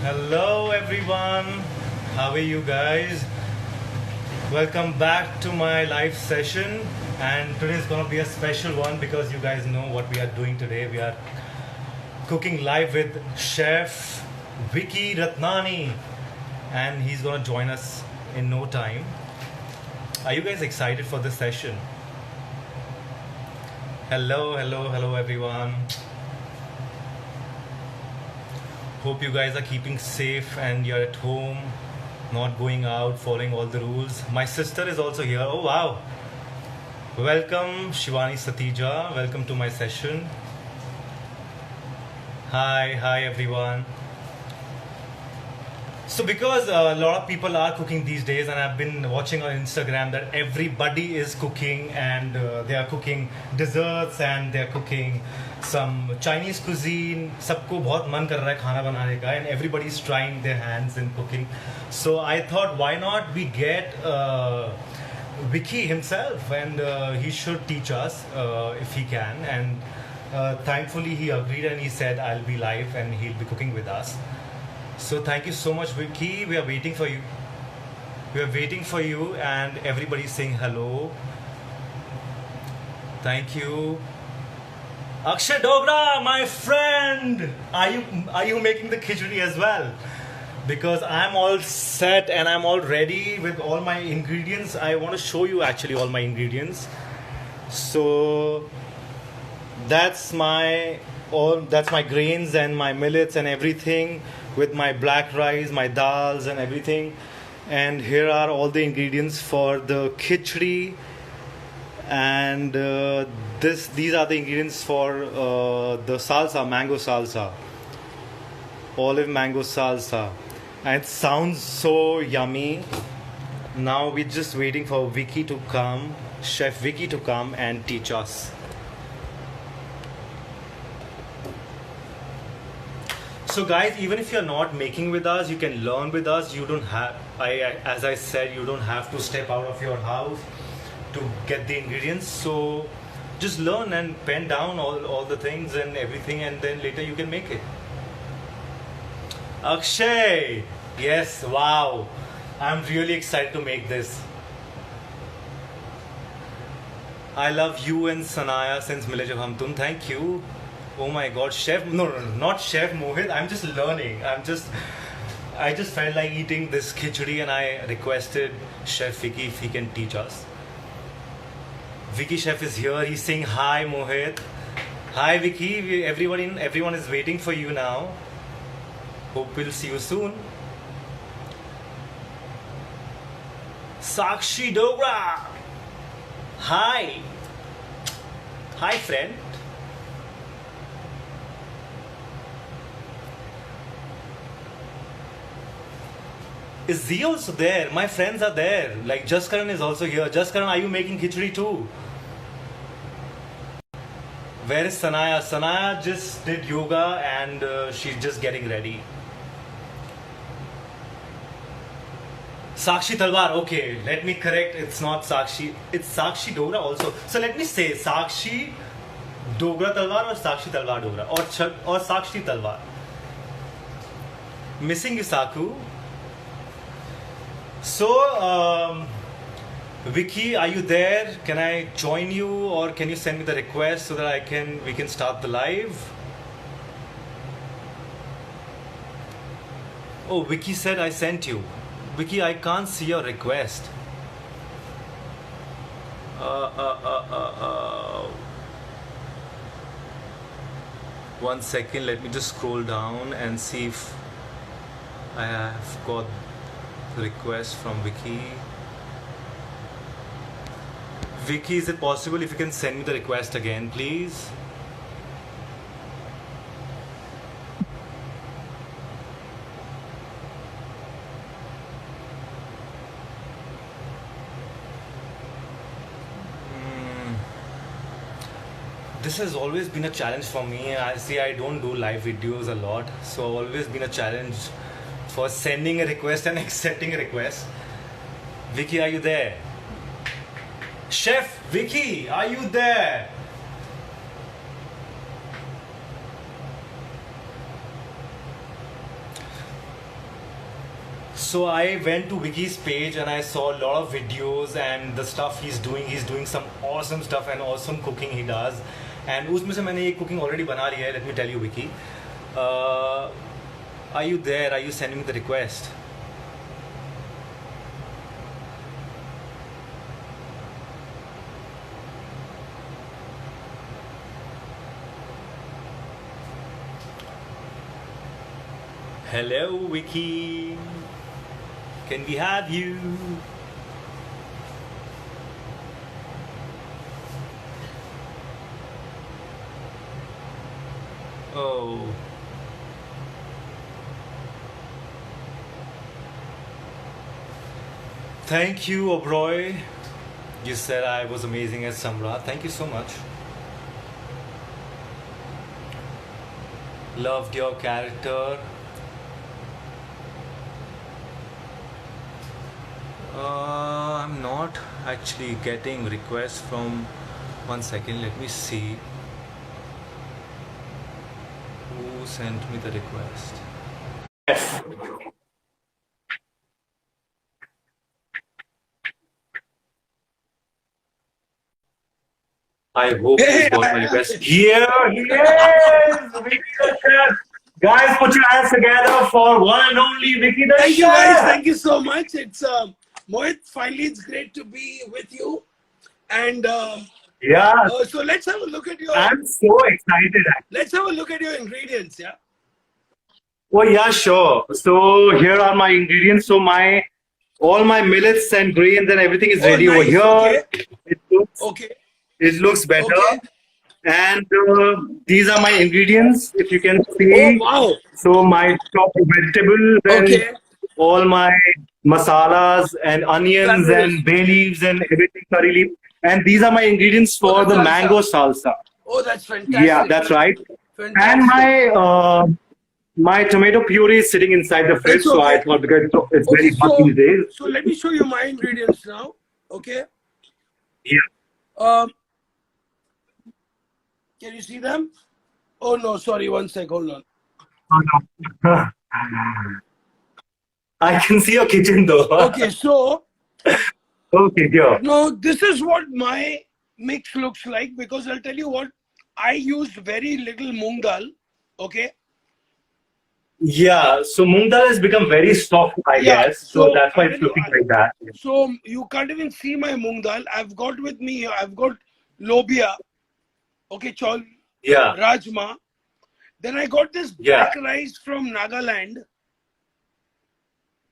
Hello everyone, how are you guys? Welcome back to my live session, and today is gonna be a special one because you guys know what we are doing today. We are cooking live with Chef Vicky Ratnani, and he's gonna join us in no time. Are you guys excited for this session? Hello everyone. Hope you guys are keeping safe and you're at home, not going out, following all the rules. My sister is also here. Oh wow. Welcome Shivani Satija. Welcome to my session. Hi everyone. So because a lot of people are cooking these days, and I've been watching on Instagram that everybody is cooking, and they are cooking desserts and they're cooking some Chinese cuisine. सबको बहुत मन कर रहा है खाना बनाने का, and everybody is trying their hands in cooking. So I thought, why not we get Vicky himself, and he should teach us if he can. And thankfully he agreed, and he said I'll be live and he'll be cooking with us. So thank you so much, Vicky. We are waiting for you. We are waiting for you, and everybody's saying hello. Thank you. Akshay Dogra, my friend, are you making the khichdi as well? Because I'm all set and I'm all ready with all my ingredients. I want to show you actually all my ingredients. So that's my grains and my millets and everything, with my black rice, my dals and everything. And here are all the ingredients for the khichdi. And these are the ingredients for the salsa, mango salsa, olive mango salsa. And it sounds so yummy. Now we're just waiting for Vicky to come, Chef Vicky to come and teach us. So guys, even if you're not making with us, you can learn with us. You don't have, as I said, you don't have to step out of your house to get the ingredients. So just learn and pen down all the things and everything, and then later you can make it. Akshay, yes, wow, I'm really excited to make this. I love you and Sanaya since Mile Jab Hum Tum. Thank you. Oh my god, Chef, no, not Chef Mohit. I'm just learning. I just felt like eating this khichdi, and I requested Chef Vicky if he can teach us. Vicky Chef is here. He's saying hi, Mohit. Hi, Vicky. Everyone is waiting for you now. Hope we'll see you soon. Sakshi Dogra. Hi. Hi, friend. Is Z also there? My friends are there. Like Jaskaran is also here. Jaskaran, are you making khichdi too? Where is Sanaya? Sanaya just did yoga, and she's just getting ready. Sakshi Talwar. Okay, let me correct. It's not Sakshi. It's Sakshi Dogra also. So let me say Sakshi Dogra Talwar or Sakshi Talwar Dogra or Sakshi Talwar. Missing you, Saku. So, Vicky, are you there? Can I join you, or can you send me the request so that we can start the live? Oh, Vicky said I sent you. Vicky, I can't see your request. One second, let me just scroll down and see if I have got request from Vicky. Vicky, is it possible if you can send me the request again, please? This has always been a challenge for me. I don't do live videos a lot, so always been a challenge for sending a request and accepting a request. Vicky, are you there? Chef Vicky, are you there? So I went to Vicky's page and I saw a lot of videos and the stuff he's doing. He's doing some awesome stuff and awesome cooking he does. And उसमें से मैंने एक cooking already बना लिया है. Let me tell you, Vicky. Uh, are you there? Are you sending me the request? Hello, Vicky. Can we have you? Oh. Thank you, Obroy. You said I was amazing as Samra. Thank you so much. Loved your character. I'm not actually getting requests from. One second, let me see who sent me the request. Yes. I hope you got my request. Here he is, Vicky the Chef. Guys, put your hands together for one and only Vicky the Thank Chef. you guys, thank you so much. It's Mohit, finally it's great to be with you. And Yeah, so let's have a look at your I'm so excited. let's have a look at your ingredients, yeah. Oh yeah, sure. So here are my ingredients. So all my millets and grains and everything is Oh, ready over nice. here. Okay. It Okay. looks better. Okay. And these are my ingredients, if you can Oh see. wow. So my chopped vegetables and Okay. all my masalas and onions Fabulous. and bay leaves and everything, curry leaf. And these are my ingredients Oh, for the the salsa. mango salsa. Oh, that's fantastic. Yeah, that's right. And Fantastic. my tomato puree is sitting inside the fridge, It's so I okay. thought because it's Okay, very hot these days. so let me show you my ingredients now. Okay. Yeah. Can you see them? Oh no, sorry, one sec, hold on. Oh, no. I can see your kitchen though. Okay, so Okay, yeah. now this is what my mix looks like, because I'll tell you what, I used very little moong dal. Okay. Yeah, so moong dal has become very soft, I Yeah, guess. So so that's why I it's tell you, looking like that. So you can't even see my moong dal. I've got with me here, I've got lobia, okay, chol, Yeah, rajma. Then I got this Yeah. black rice from Nagaland.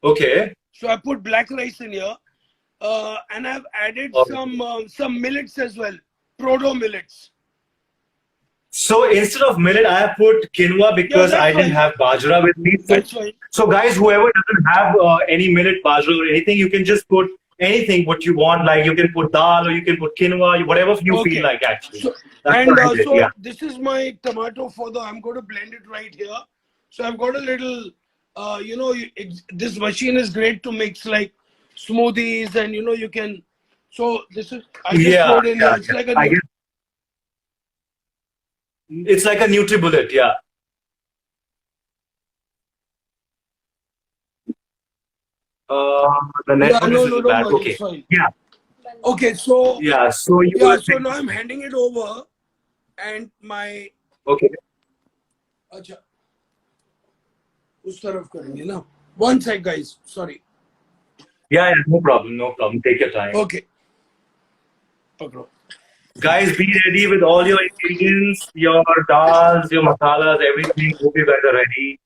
okay. So I put black rice in here, and I've added Okay. some millets as well, proto millets. So instead of millet, I have put quinoa because that's I didn't fine. have bajra with me. That's fine. So guys, whoever doesn't have any millet, bajra or anything, you can just put anything what you want. Like you can put dal or you can put quinoa, whatever you Okay. feel like actually. So, That's and what I did, so yeah. this is my tomato for the. I'm going to blend it right here. So I've got a little. This machine is great to mix like smoothies, and you can. So this is. I just Yeah, poured in yeah, here. It's like a. I guess it's like a NutriBullet, yeah. The Yeah, network is a no, little don't bad. worry, Okay. it's fine. Yeah, Okay, so yeah. So you yeah, were so saying, now I'm handing it over, and my. okay. अच्छा, उस तरफ करेंगे ना. One sec, guys. Sorry. Yeah, yeah, no problem, no problem. Take your time. Okay. पकड़ो. Guys, be ready with all your ingredients, your dals, your masalas, everything. Hope you guys are ready.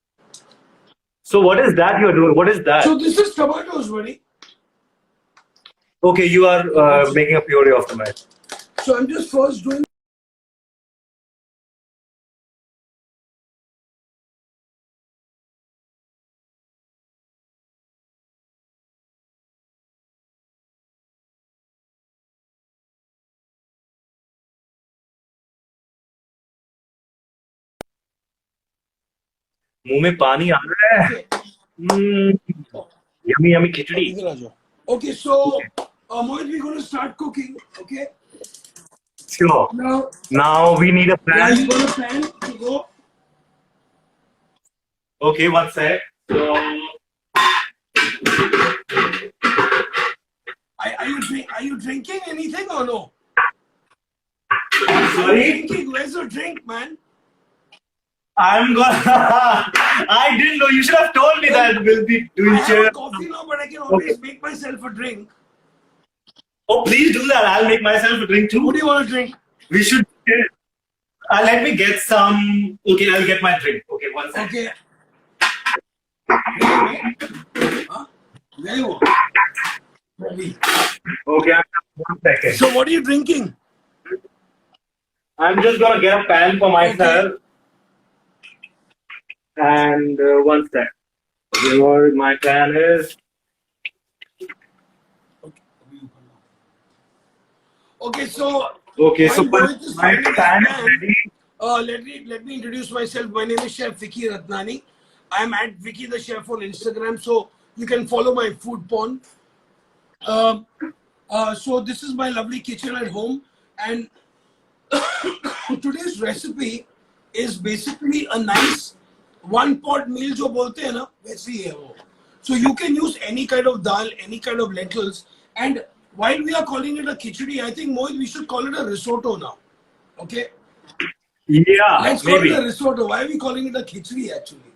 So what is that you're doing? What is that? So this is tomatoes, buddy. Okay, you are making a puree of tomato. So I'm just first doing. मुंह में पानी आ रहा है. Yummy, yummy khichdi. इधर आ जाओ. Okay, so Mohit, we're going to start cooking. Okay. Sure. Now we need a Rice pan. got a pan to go. Okay, one sec. So you drinking anything or no? Sorry? Drinking? Where's your drink, man? I'm gonna. I didn't know. You should have told me that we'll be I doing have cheers. a coffee now, but I can always make myself a drink. Oh, please do that. I'll make myself a drink too. What do you want to drink? We should. Let me get some. Okay, I'll get my drink. Okay, one second. Okay. Huh? There you are. Ready. Okay, one second. So what are you drinking? I'm just gonna get a pan for myself. And one sec. Here my pan is. Okay, so Okay, so while Mohit is my finding his pan is pan, ready. let me introduce myself. My name is Chef Vicky Ratnani. I'm at Vicky the Chef on Instagram, so you can follow my food porn. So this is my lovely kitchen at home, and today's recipe is basically a nice one pot meal जो बोलते हैं ना वैसे ही है वो. So you can use any kind of dal, any kind of lentils, and while we are calling it a khichdi, I think Mohit, we should call it a risotto now. Okay, Yeah, let's call maybe it a risotto. Why are we calling it a khichdi actually?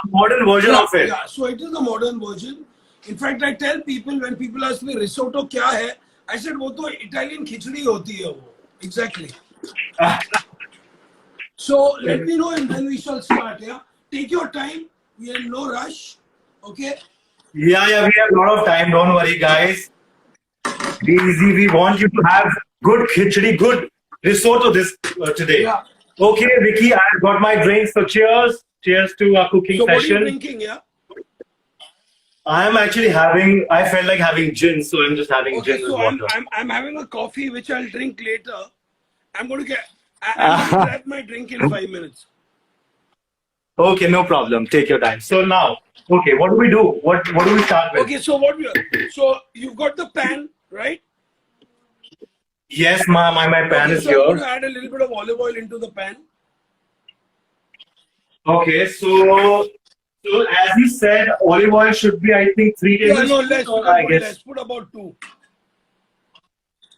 a modern version of it. Yeah, so it is a modern version. In fact, I tell people when people ask me risotto क्या है, I said वो तो Italian खिचड़ी होती है वो. Exactly. So let me know and then we shall start. Yeah, take your time. We are in no rush. Okay. Yeah, we have a lot of time. Don't worry, guys. Be easy. We want you to have good khichdi, good risotto this today. Yeah. Okay, Vicky, I've got my drinks. So cheers. Cheers to our cooking So what are you session. drinking? Yeah. I'm actually having. I felt like having gin, so I'm just having Okay. gin with So water. I'm having a coffee which I'll drink later. I'm going to grab my drink in 5 minutes. Okay, no problem. Take your time. So now, okay, what do we do? What do we start with? Okay. So so you've got the pan, right? Yes, my pan Okay, is so I'm going here. to add a little bit of olive oil into the pan. Okay, so as he said, olive oil should be, I think, 3 Yeah, no, tablespoons. I guess. let's put about 2.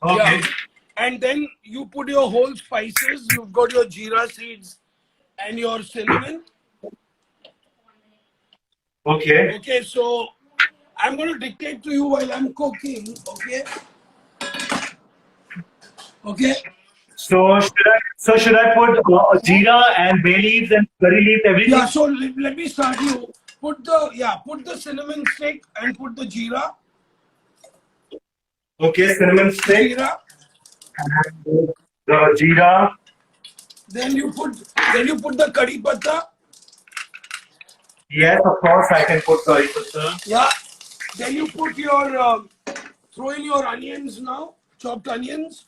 Okay. Yeah. And then you put your whole spices. You've got your jeera seeds and your cinnamon. Okay. Okay, so I'm going to dictate to you while I'm cooking. Okay. Okay. So should I put jeera and bay leaves and curry leaves, everything? Yeah. So let me start you. Put the cinnamon stick and put the jeera. Okay, cinnamon stick. Jeera. And the jeera. Then you put the curry patta. Yes, of course, I can put curry patta. Yeah. Then you put your throw in your onions now, chopped onions.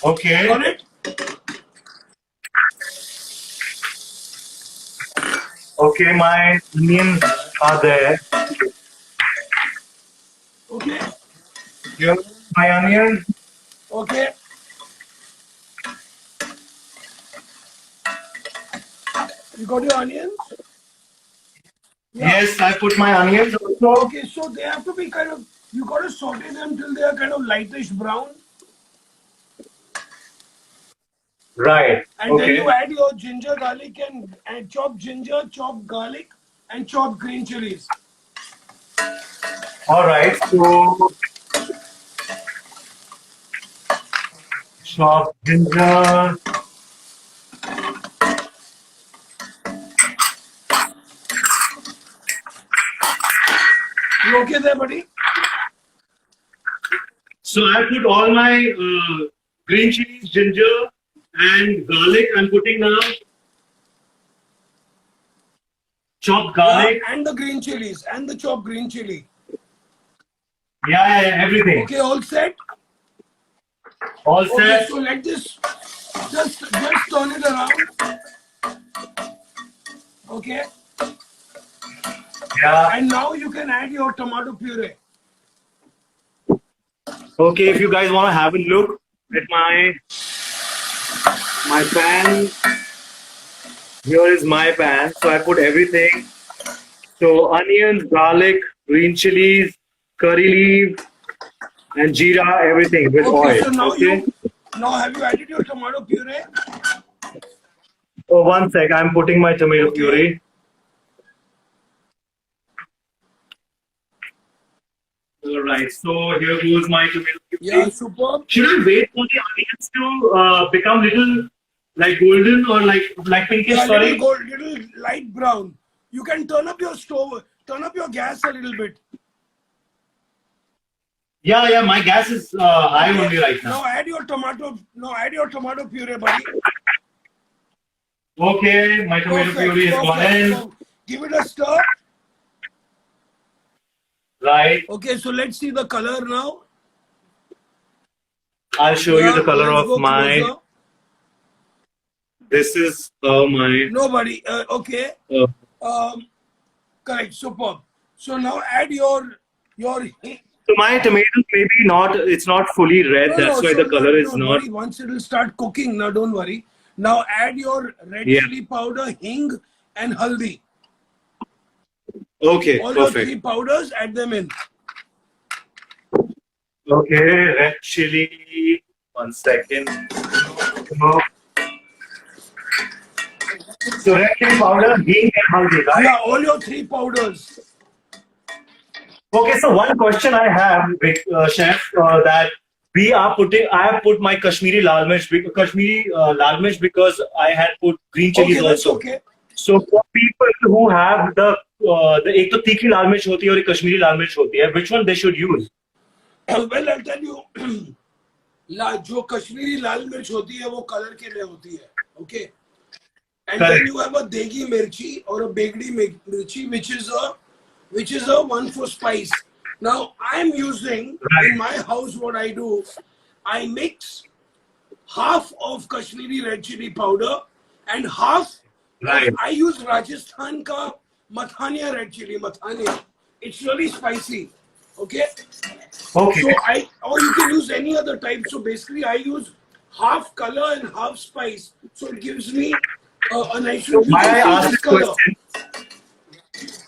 Okay. Got it? Okay, my onions are there. Okay. Here, my onions. Okay. You got your onions? Yeah. Yes, I put my onions also. Okay, so they have to be kind of, you got to saute them till they are kind of lightish brown. Right. And then Okay. you add your ginger, garlic, and chopped ginger, chopped garlic, and chopped green chilies. All right. So chopped ginger. You okay there, buddy? So I put all my green chilies, ginger, and garlic. I'm putting now chopped garlic. Yeah, and the green chilies and the chopped green chili. Yeah, everything. Okay, all set? All Okay, set. so let this just turn it around. Okay, Yeah. and now you can add your tomato puree. Okay, if you guys want to have a look at my pan, here is my pan. So I put everything. So onions, garlic, green chilies, curry leaf, and jeera, everything with Okay, oil. so now Okay. now have you added your tomato puree? Oh, one sec. I'm putting my tomato Okay. puree. All right. So here goes my tomato puree. Yeah, superb. Should I wait for the onions to become little like golden or like pinkish? Yeah, Sorry. little gold, little light brown. You can turn up your stove, turn up your gas a little bit. Yeah, yeah. My gas is high Okay. only right now. Now add your tomato. Now add your tomato puree, buddy. Okay, my tomato puree is gone in. So give it a stir. Right. Okay, so let's see the color now. I'll show you Yeah, the color let's of go my. closer. This is my. Nobody. Okay. Correct. Superb. So now add your. So my tomatoes maybe not. It's not fully red. That's why the color is not. Worry. Once it will start cooking, now don't worry. Now add your red chili powder, hing, and haldi. Okay, All your perfect. three powders, add them in. Okay, red chili. 1 second. So red chili powder, hing, and haldi, right? Yeah, all your three powders. Okay, so one question I have, chef, that I have put my Kashmiri lal mirch because I had put green chilies Okay, that's also. okay. So for people who have the एक तो तीखी लाल मिर्च होती है और एक कश्मीरी लाल मिर्च होती है, which one they should use? Well, I'll tell you, जो कश्मीरी लाल मिर्च होती है वो कलर के लिए होती है, okay? And then you have a degi mirchi or a begdi mirchi, which is a one for spice. Now I'm using in my house what I do, I mix half of Kashmiri red chili powder and half. I use Rajasthan ka Mathania red chili, Mathania. It's really spicy. Okay. Okay. So or you can use any other type. So basically, I use half color and half spice. So it gives me a nice. Why I asked this question?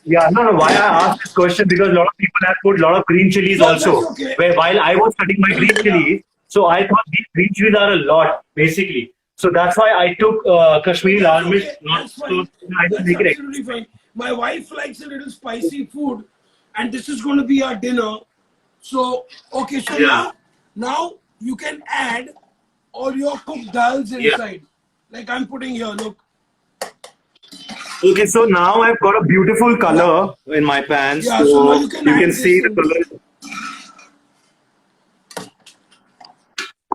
Yeah, no. Why I asked this question because a lot of people have put a lot of green chilies also. Okay. Where while I was cutting my green chilies, so I thought these green chilies are a lot basically. So that's why I took Kashmiri lal mirch. Not so I didn't make it. Absolutely fine. My wife likes a little spicy food, and this is going to be our dinner. So okay, so now you can add all your cooked dals inside. Like I'm putting here. Look. Okay, so now I've got a beautiful color in my pan. Yeah, so now you can see the color.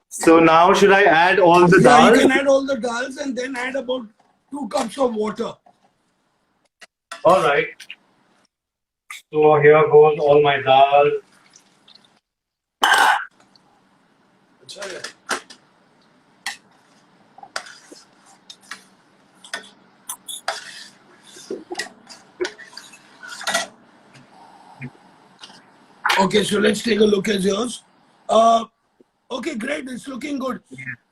So now should I add all the dals? You can add all the dals and then add about 2 cups of water. All right. So here goes all my dal. Okay, so let's take a look at yours. Okay, great. It's looking good.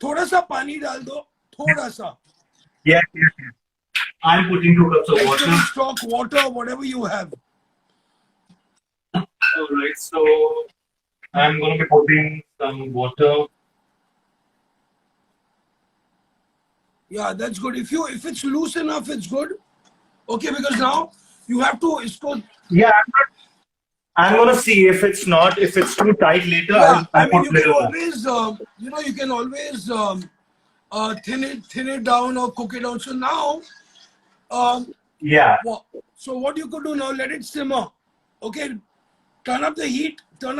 थोड़ा सा पानी डाल दो. थोड़ा सा. Yes. I'm putting 2 cups of water. Stock water, whatever you have. All right. So I'm going to be putting some water. Yeah, that's good. If it's loose enough, it's good. Okay, because now you have to. Yeah, I'm gonna see if it's too tight later. Yeah, I'll you put can little always, you can always thin it down or cook it down. So now, so what you could do now, let it simmer. Okay, turn up the heat a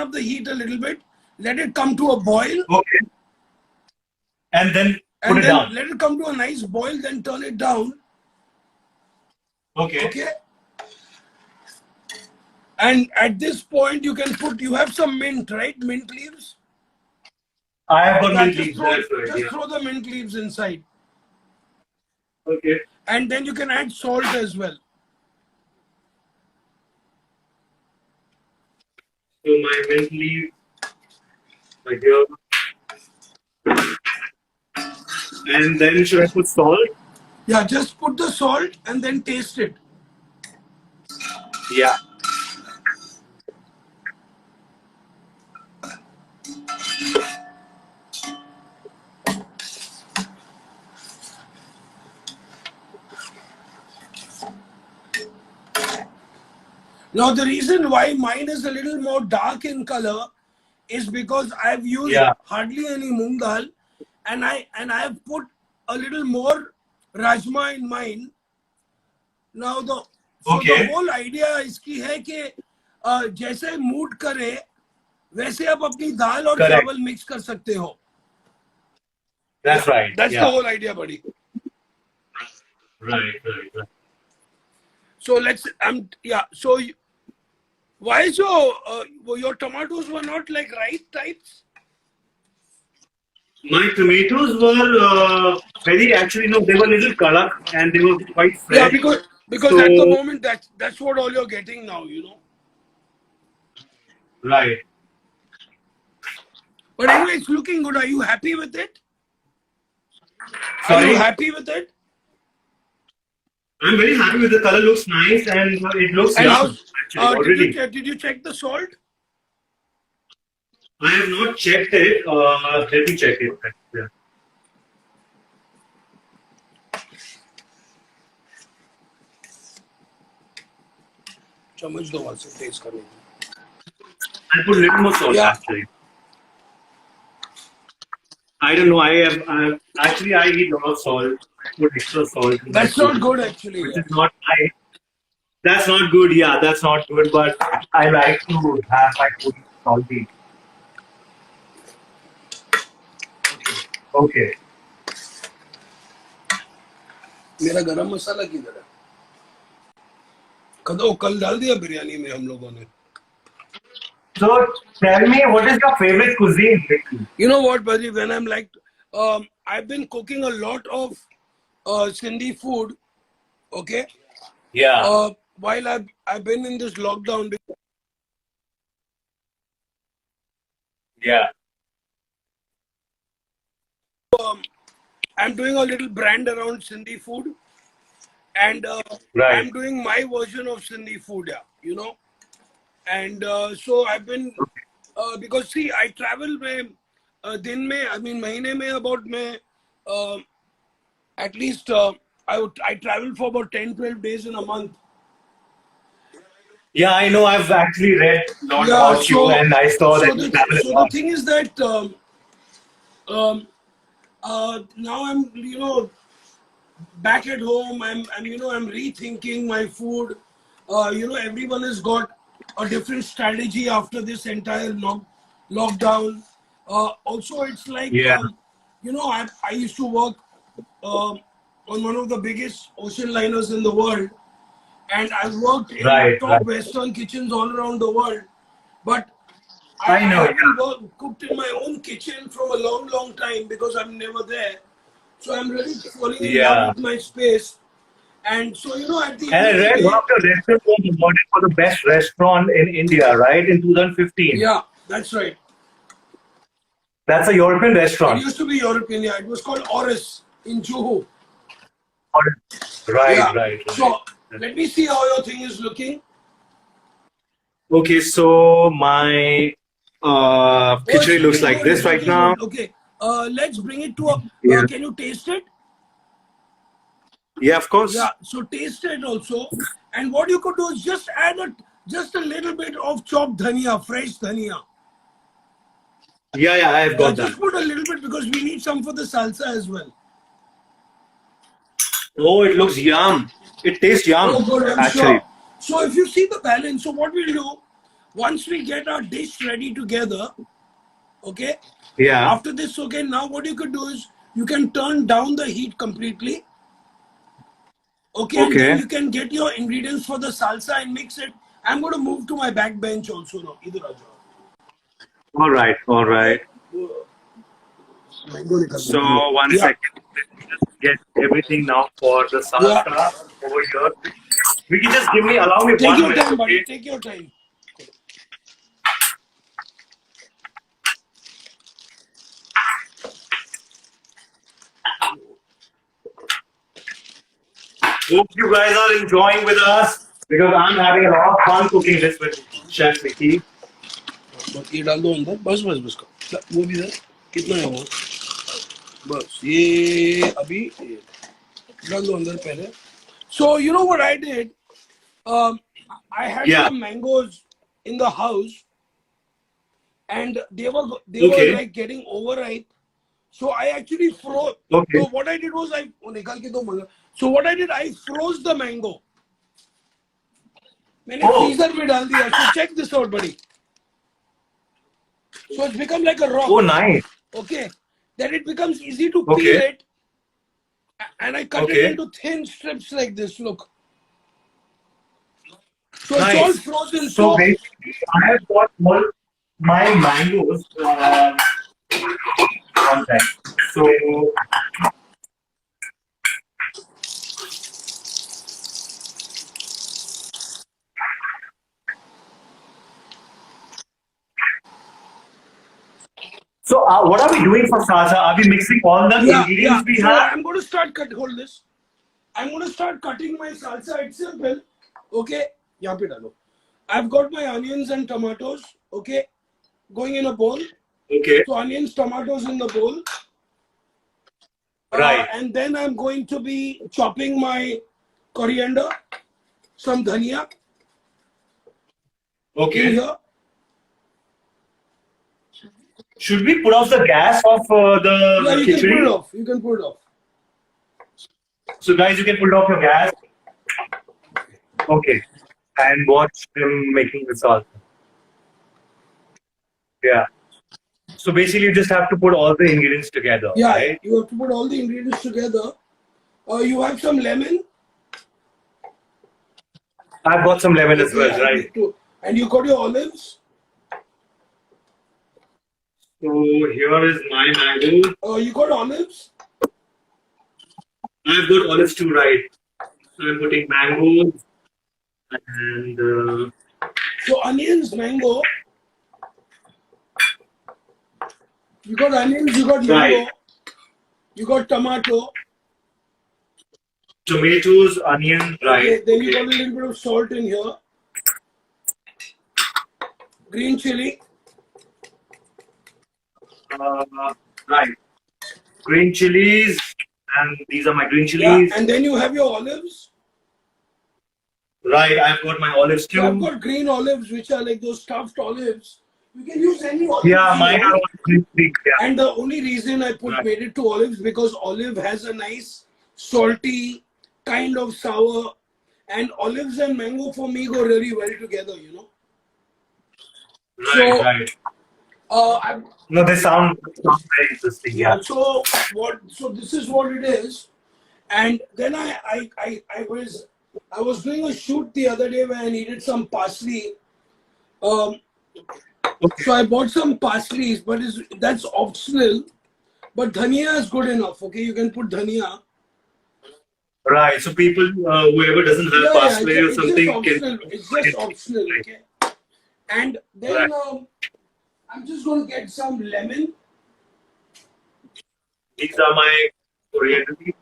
little bit. Let it come to a boil. Okay. And then put it down. Let it come to a nice boil. Then turn it down. Okay. Okay. And at this point, you have some mint, right? Mint leaves. I have got mint leaves. Just throw the mint leaves inside. Okay. And then you can add salt as well. So my mint leaves right here. And then should I put salt? Yeah, just put the salt and then taste it. Yeah. Now the reason why mine is a little more dark in color is because I've used Yeah. hardly any moong dal, and I've put a little more rajma in mine. Now the Okay. whole idea इसकी है कि जैसे mood करे वैसे आप अपनी दाल और Correct. चावल मिक्स कर सकते हो. That's right. That's the Yeah. whole idea, buddy. Right. So let's yeah. So why your tomatoes were not like right types? My tomatoes were very actually no, they were a little karak and they were quite fresh. Yeah, because So- at the moment that's what all you're getting now, you know. Right. But anyway, it's looking good. Are you happy with it? Are Sorry? you happy with it? I'm very happy with the color. Looks nice and it looks And yum, how's actually already. did you check the salt? I have not checked it. Let me check it. Yeah. चम्मच दो वहां से test करने की. I put a little more salt Yeah. actually. I don't know. I eat a lot of salt. I put extra salt. in my That's food, not good actually. Which is not right. That's not good. Yeah, that's not good. But I like to have my food salty. Okay. मेरा गरम मसाला किधर है? कल डाल दिया बिरयानी में हम लोगों ने. So tell me, what is your favorite cuisine, Vicky? You know what, buddy? When I'm like, I've been cooking a lot of Sindhi food. Okay. Yeah. While I've been in this lockdown. Yeah. I'm doing a little brand around Sindhi food, and Right. I'm doing my version of Sindhi food. Yeah, you know. And so I've been because see, I travel में दिन में, I mean महीने में about मैं at least I travel for about 10-12 days in a month. Yeah, I know. I've actually read a lot Yeah, about you, and I saw that you travel a so the lot. thing is that now I'm back at home. I'm I'm rethinking my food. Everyone has got a different strategy after this entire lockdown. Also, it's like Yeah. I used to work on one of the biggest ocean liners in the world, and I've worked in Right, top right. Western kitchens all around the world, but I know, haven't cooked in my own kitchen from a long time because I'm never there. So I'm really falling in Yeah. love with my space. And so, at the And I end of read the one of the restaurants was awarded for the best restaurant in India, right? In 2015. yeah, that's right. That's a European It restaurant. used to be European, yeah. It was called Oris in Juhu. Right, Yeah. right. So let me see how your thing is looking. Okay, so my Oh, it's khichdi looks looking like good, this it's right looking now. good. Okay, let's bring it to a. Yeah. Can you taste it? Yeah, of course. Yeah. So taste it also, and what you could do is just add just a little bit of chopped dhania, fresh dhania. Yeah, I've got that. Just put a little bit because we need some for the salsa as well. Oh, it looks yum. It tastes yum, Oh, good, I'm actually. sure. So if you see the balance, so what we'll do, once we get our dish ready together, okay, Yeah. after this, okay, now what you could do is you can turn down the heat completely. Okay, and then Okay. you can get your ingredients for the salsa and mix it. I'm going to move to my back bench also now. Idhar aa jao. All right, all right. Mango nikal So denge. one Yeah. second. Let me just get everything now for the salsa over here. We can just allow me Take one your minute, time, buddy. okay? Take your time. Hope you guys are enjoying with us because I'm having a lot of fun cooking this with Chef Vicky. बस ये डाल दो अंदर. बस. वो भी दे कितना है वो बस ये अभी डाल दो अंदर पहले so you know what I did I had Yeah. some mangoes in the house and they were Okay. like getting overripe so I actually froze Okay. so what I did was so what I did I froze the mango मैंने Oh. freezer में डाल दिया so check this out buddy so it's become like a rock Oh, nice. okay then it becomes easy to Okay. peel it and I cut it Okay. into thin strips like this look so it's all Nice. frozen So basically, I have got all my mangoes. One time. So what are we doing for salsa? Are we mixing all the ingredients we so have? I'm going to start hold this I'm going to start cutting my salsa. It's simple. Okay. यहाँ पे डालो. I've got my onions and tomatoes. Okay. Going in a bowl. Okay. So onions, tomatoes in the bowl. Right. And then I'm going to be chopping my coriander, some dhania. Okay. In here. Should we put off the gas of the Yeah, you can khichdi? put it off. You can put it off. So guys, you can put off your gas. Okay. And watch them making the salsa. Yeah. So basically, you just have to put all the ingredients together. Yeah, right? you have to put all the ingredients together. You have some lemon. I've got some lemon as well, Yeah, right? and you got your olives. So here is my mango. You got olives. I've got olives too, right? So I'm putting mangoes and So onions, mango. You got onions, you got mango, right. you got tomato. Tomatoes, onion, right. Okay, then you got a little bit of salt in here. Green chili. Right. Green chilies, and these are my green chilies. Yeah, and then you have your olives. Right, I've got my olives too. So I've got green olives, which are like those stuffed olives. You can use any olives. Yeah, mine are green. Yeah. And the only reason I made it to olives because olive has a nice salty kind of sour, and olives and mango for me go really well together. You know. Right, right. No, they sound very interesting. Yeah. So what? So this is what it is, and then I was doing a shoot the other day where I needed some parsley. So I bought some parsleys, but that's optional. But dhania is good enough. Okay, you can put dhania. Right. So people, whoever doesn't have parsley or something, it's just optional. Okay. And then I'm just going to get some lemon. These are my coriander leaves.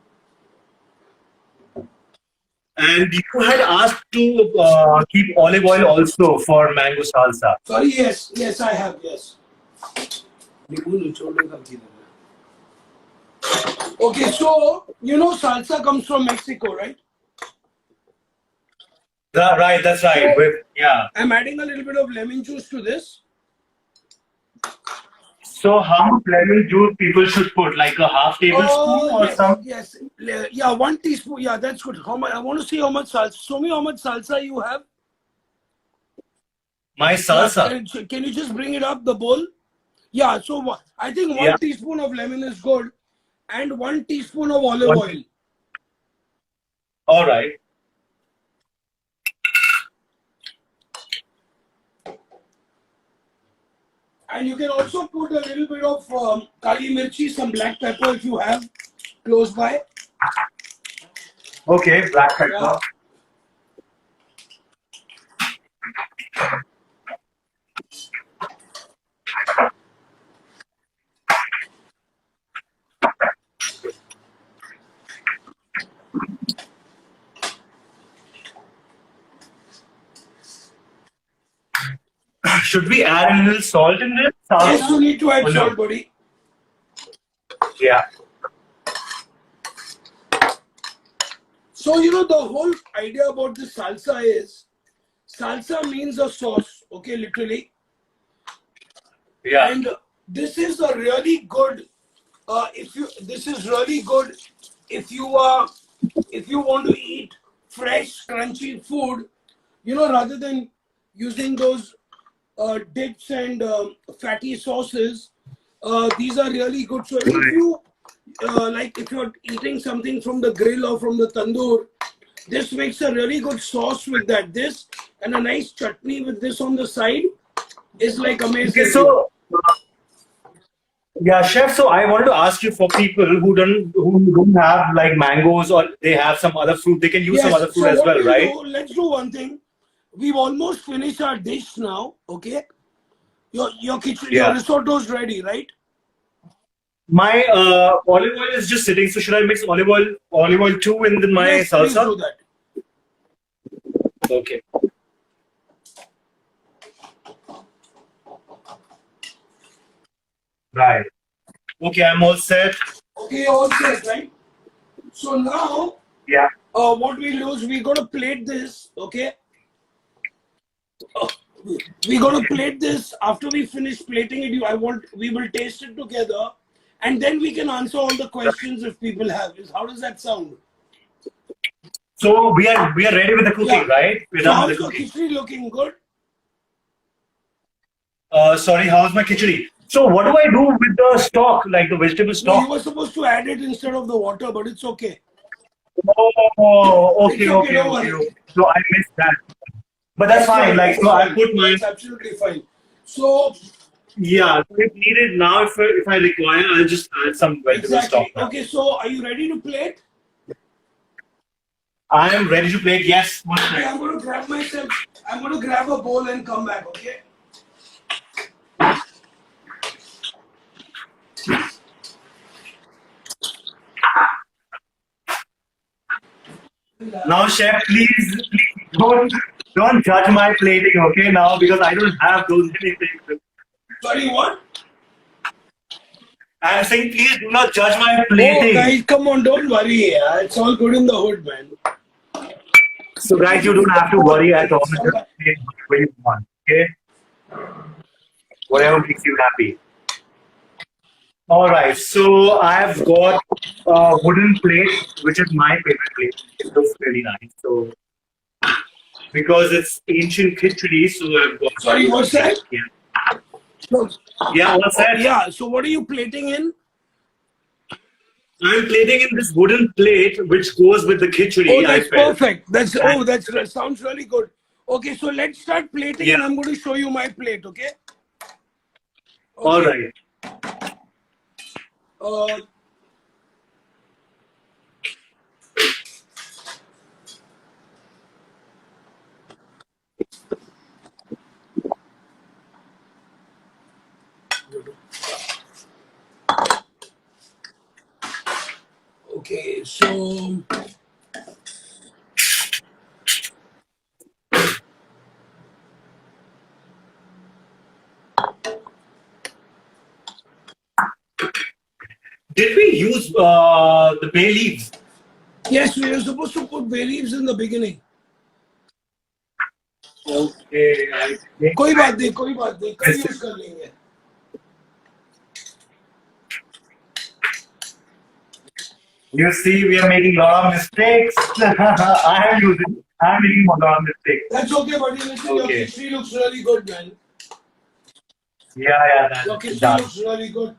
And you had asked to keep olive oil also for mango salsa. Sorry, yes, I have, yes. Okay, so you know salsa comes from Mexico, right? Right, that's right. So, yeah. I'm adding a little bit of lemon juice to this. So how much lemon juice people should put? Like a half tablespoon or some? Yes, yeah, 1 teaspoon. Yeah, that's good. How much? I want to see how much salsa. Show me how much salsa you have. My salsa. Yeah, can you just bring it up the bowl? Yeah. So I think 1 teaspoon of lemon is good, and 1 teaspoon of olive oil. All right. And you can also put a little bit of kali mirchi, some black pepper if you have close by. Okay, black pepper. Yeah. should we add a little salt in this? Yes, Salsa? you need to add Oh, no. salt, buddy. Yeah. So, you know, the whole idea about this salsa is salsa means a sauce, okay, literally. Yeah. And this is a really good, this is really good if you want to eat fresh, crunchy food, you know, rather than using those dips and fatty sauces. These are really good. So if you like, if you're eating something from the grill or from the tandoor, this makes a really good sauce with that. This and a nice chutney with this on the side is like amazing. Okay, so yeah, chef. So I wanted to ask you, for people who don't have like mangoes, or they have some other fruit, they can use some other fruit so as what well, we'll right? do, let's do one thing. We've almost finished our dish now. Okay, your kitchen, your Yeah. risotto's ready, right? My olive oil is just sitting. So should I mix olive oil too in my Yes, please do salsa? that. Okay. Right. Okay, I'm all set. Okay, all set, right? So now, Yeah. what we'll do is we're gonna plate this. Okay, we're gonna plate this. After we finish plating it, we will taste it together, and then we can answer all the questions if people have. How does that sound? So we are ready with the cooking, Yeah. right? We're So done how's with the your cooking. khichdi looking? Good. Sorry, how's my khichdi? So what do I do with the stock, like the vegetable No, you stock? were supposed to add it instead of the water, but it's okay. Oh, It's okay, okay, okay, don't okay, worry. okay. So I missed that. But that's fine. Like, That's so I fine. put my That's absolutely fine. So yeah. So if needed now, if I require, I'll just add some vegetable stock exactly. now. Okay, so are you ready to plate? I am ready to plate. Yes, one Okay, second. I'm gonna grab a bowl and come back, okay? Now, chef, please don't judge my plating, okay? Now, because I don't have those many things. Sorry, what? I'm saying, please do not judge my Oh, plating. guys, come on, don't worry. Yeah. It's all good in the hood, man. So, guys, you don't have to worry at all. Just plate whatever you want, okay? Whatever makes you happy. All right, so I've got a wooden plate, which is my favorite plate. It looks really nice. So, because it's ancient khichdi, so I've got. Sorry, what's that? Yeah. No. Yeah, what's that? Yeah, so what are you plating in? I'm plating in this wooden plate, which goes with the khichdi. Oh, I that's felt. perfect. That sounds really good. Okay, so let's start plating, and Yeah. I'm going to show you my plate, okay? All right. Uh, okay, so Did we use the bay leaves? yes, we are supposed to put bay leaves in the beginning. Okay. I think कोई बात नहीं, कल use कर लेंगे. You see, we are making a lot of mistakes. I'm making a lot of mistakes. That's okay, buddy. Listen, your Okay. khichdi looks really good, man. Yeah, Your that's khichdi done. looks really good.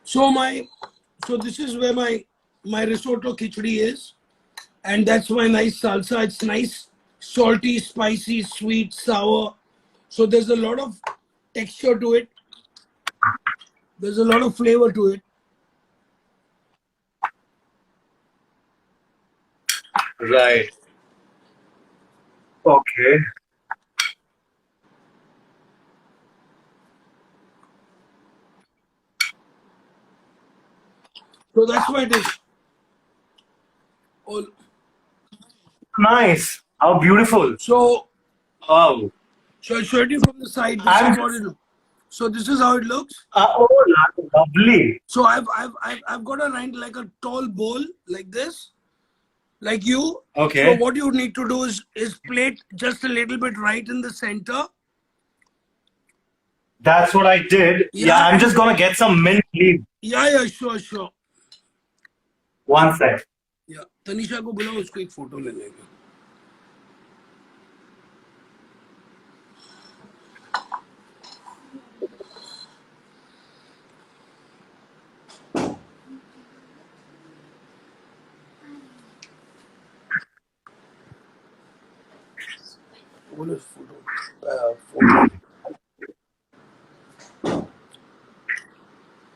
So this is where my risotto khichdi is, and that's my nice salsa. It's nice, salty, spicy, sweet, sour. So there's a lot of texture to it. There's a lot of flavor to it. Right. Okay. So that's my dish. Oh, Nice. How beautiful. so Oh. So I'll show it you from the side. This I'm is what it looks. So this is how it looks. oh, lovely. So I've got a like a tall bowl like this, like you. So Okay, what you need to do is plate just a little bit right in the center. that's what I did. Yeah, Yeah, I'm and just gonna get some mint leaves. yeah, sure. One sec. Yeah, Tanisha को बुलाओ उसको एक photo लेने का. बोलो photo. Photo.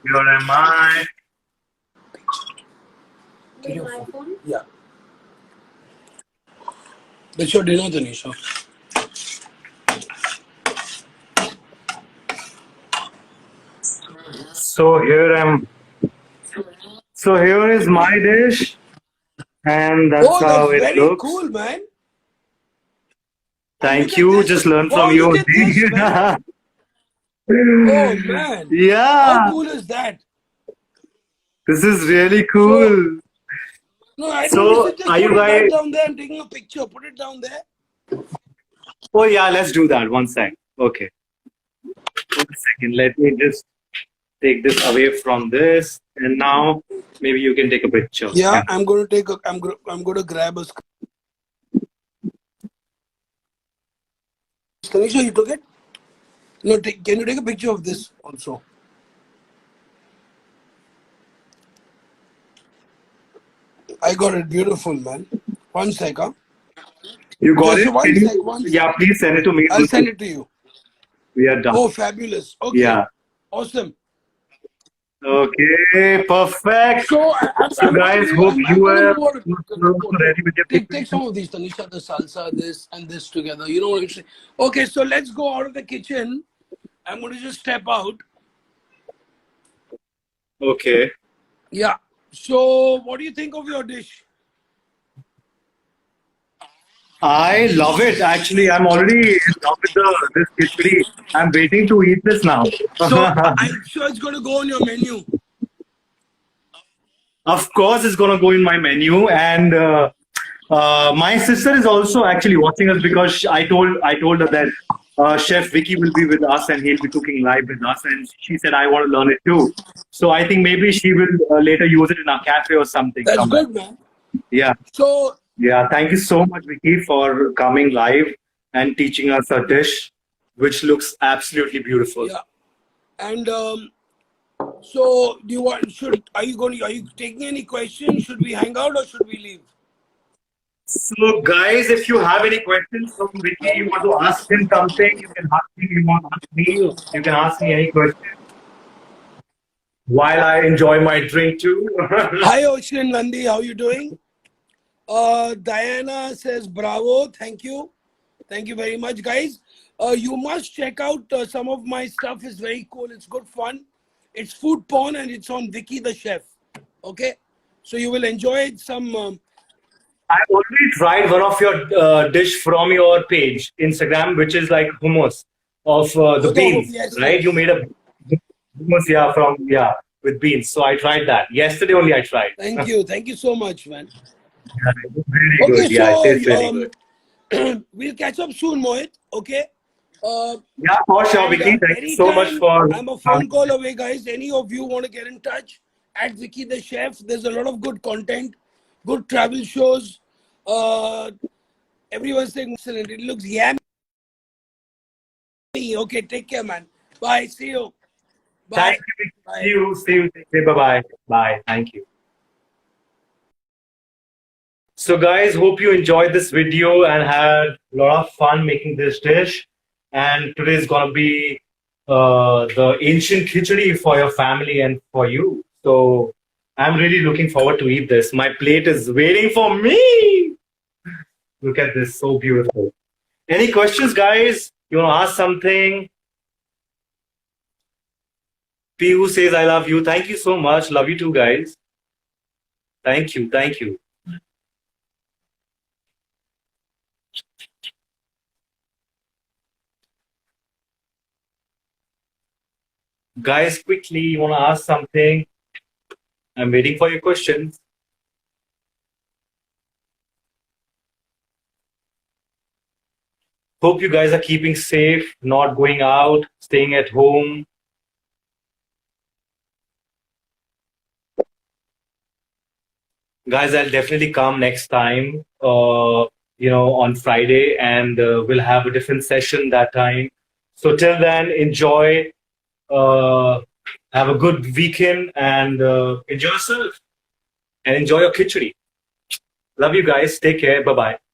Here am I. Yeah. That's your dinner, Tanisha. So here I'm. So here is my dish, and that's Oh, how that's it very looks. cool, man. Thank Look at you. this. Just learn Wow, from you look at this, only. man. Oh, man. How Yeah, cool is that? this is really So, cool. no, I think you So should just are you put it guys? that down there. I'm taking a picture. Put it down there. Oh yeah, let's do that. One sec. Okay. 1 second. Let me just take this away from this, and now maybe you can take a picture. Yeah, Yeah. I'm going to take a. I'm going to grab a. Tanisha, you took it? No, can you take a picture of this also? I got it. Beautiful, man. 1 sec, huh? You got Just it? one Can sec, you? one Yeah, sec. please send it to me. I'll send it to you. We are done. Oh, fabulous. Okay. Yeah. Awesome. Okay. Perfect. So So guys, hope I'm you going to are move on. ready with your Take some of these, Tanisha, the salsa, this and this together. You know what I'm saying? Okay, so let's go out of the kitchen. I'm going to just step out. Okay. Yeah. So what do you think of your dish? I love it. Actually, I'm already in love with this khichdi. I'm waiting to eat this now. So I'm sure it's going to go on your menu. Of course, it's gonna go in my menu, and my sister is also actually watching us because I told her that Chef Vicky will be with us and he'll be cooking live with us, and she said I want to learn it too. So I think maybe she will later use it in our cafe or something That's somewhere. good, man. Yeah, So yeah. Thank you so much, Vicky, for coming live and teaching us a dish which looks absolutely beautiful. yeah, and so do you want? Are you taking any questions? Should we hang out or should we leave? So, guys, if you have any questions from Vicky, you want to ask him something, you can ask him. You want to ask me, you can ask me any question while I enjoy my drink too. Hi, Ocean Nandi. How you doing? Diana says, bravo. Thank you. Thank you very much, guys. You must check out some of my stuff. It's very cool. It's good fun. It's food porn and it's on Vicky the Chef. Okay? So you will enjoy some... I've already tried one of your dish from your page, Instagram, which is like hummus of the beans, yes, right? yes. You made a hummus, yeah, with beans. So I tried that. Yesterday only I tried. Thank you. Thank you so much, man. Yeah, it was really Okay, good. Yeah, it so tastes really good. we'll catch up soon, Mohit. Okay? Yeah, for sure, And, Vicky. Thank you so much anytime for I'm a phone call away, guys. Any of you want to get in touch at Vicky the Chef? There's a lot of good content, good travel shows. Everyone's saying excellent. It looks yummy. Okay, take care, man. Bye. See you. Bye. Thank you. Vicky. Bye. See you. See you. Take care. Bye-bye. Bye. Thank you. So guys, hope you enjoyed this video and had a lot of fun making this dish. And today is gonna be the ancient khichdi for your family and for you. So I'm really looking forward to eat this. My plate is waiting for me. Look at this, so beautiful. Any questions, guys? You wanna ask something? Pihu says I love you. Thank you so much. Love you too, guys. Thank you. Thank you. Guys, quickly, you want to ask something? I'm waiting for your questions. Hope you guys are keeping safe, not going out, staying at home. Guys, I'll definitely come next time, on Friday, and we'll have a different session that time. So till then, enjoy, uh, have a good weekend, and enjoy yourself and enjoy your khichdi. Love you guys. Take care. Bye bye.